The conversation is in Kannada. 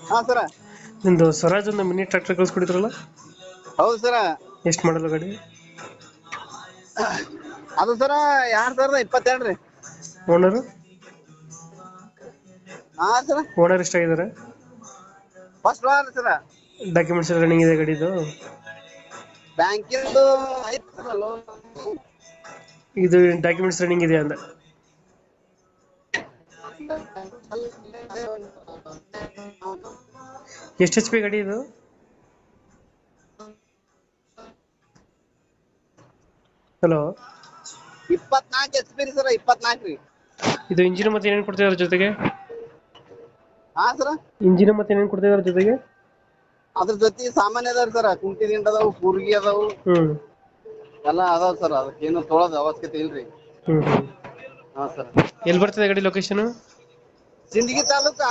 ಹಾ ಸರ. ನಿಮ್ದು ಸ್ವರಾಜ್ ಒಂದು ಮಿನಿ ಟ್ರ್ಯಾಕ್ಟರ್ ಕಳ್ಸ್ಕೊಡಿದ್ರಲ್ಲ, ಹೌದು ಸರ. ಎಷ್ಟು ಮಾಡಲ್ಲ ಗಾಡಿ? ಅದು ಸರ 2022 ರೀ. ಓನರು? ಹಾ ಸರ. ಓನರ್ ಎಷ್ಟಾಗಿದ್ದಾರೆ? ಫಸ್ಟ್ ವಾರ ಸರ. ಡಾಕ್ಯುಮೆಂಟ್ಸ್ ಎಲ್ಲ ರನ್ನಿಂಗ್ ಇದೆ ಗಾಡಿದು? ಬ್ಯಾಂಕಿಂದು ಐತ್ ಸರ ಲೋನ್. ಇದು ಡಾಕ್ಯುಮೆಂಟ್ಸ್ ರನ್ನಿಂಗ್ ಇದೆಯಾ ಅಂದ? ಎಷ್ಟು HP ಗಾಡಿ ಇದು? ಹಲೋ, 24 HP ರೀ ಸರ, 24 ರೀ. ಇದು ಇಂಜಿನ್ ಮತ್ತೆ ಏನೇನು ಕೊಡ್ತಿದಾರೆ ಜೊತೆಗೆ? ಹಾ ಸರ. ಇಂಜಿನ್ ಮತ್ತೆ ಏನೇನು ಕೊಡ್ತಿದಾರೆ ಜೊತೆಗೆ? ಅದ್ರ ಜೊತೆ ಸಾಮಾನ್ಯ ಅದಾವ ಸರ, ಕುಂಟಿ ದಿಂಡ್ ಅದಾವು, ಕೂರ್ಗಿ ಅದಾವು, ಎಲ್ಲ ಅದಾವ ಸರ್. ಅದಕ್ಕೇನು ತೊಳೋದು ಅವಶ್ಯಕತೆ ಇಲ್ರಿ. ಹಾ ಸರ್. ಎಲ್ಲಿ ಬರ್ತದೆ ಗಾಡಿ ಲೊಕೇಶನ್? ಸಿಂದಗಿ ತಾಲೂಕು